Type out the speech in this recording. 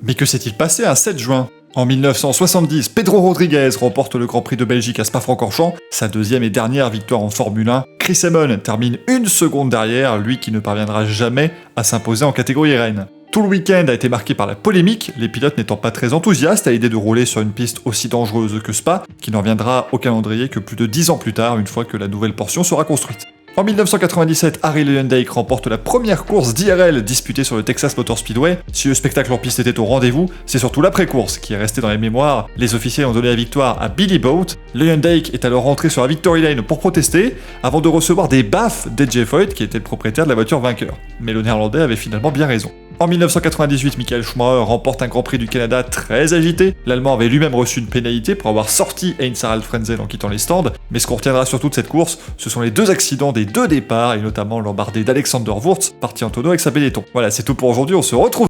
Mais que s'est-il passé un 7 juin? En 1970, Pedro Rodriguez remporte le Grand Prix de Belgique à Spa-Francorchamps, sa deuxième et dernière victoire en Formule 1. Chris Amon termine une seconde derrière, lui qui ne parviendra jamais à s'imposer en catégorie reine. Tout le week-end a été marqué par la polémique, les pilotes n'étant pas très enthousiastes à l'idée de rouler sur une piste aussi dangereuse que Spa, qui n'en viendra au calendrier que plus de 10 ans plus tard, une fois que la nouvelle portion sera construite. En 1997, Harry Leyendijk remporte la première course d'IRL disputée sur le Texas Motor Speedway. Si le spectacle en piste était au rendez-vous, c'est surtout l'après-course qui est resté dans les mémoires. Les officiels ont donné la victoire à Billy Boat. Leyendijk est alors rentré sur la Victory Lane pour protester, avant de recevoir des baffes d'AJ Foyt, qui était le propriétaire de la voiture vainqueur. Mais le Néerlandais avait finalement bien raison. En 1998, Michael Schumacher remporte un Grand Prix du Canada très agité. L'Allemand avait lui-même reçu une pénalité pour avoir sorti Heinz-Harald Frenzel en quittant les stands. Mais ce qu'on retiendra surtout de cette course, ce sont les deux accidents des deux départs, et notamment l'embardé d'Alexander Wurz, parti en tonneau avec sa Benetton. Voilà, c'est tout pour aujourd'hui, on se retrouve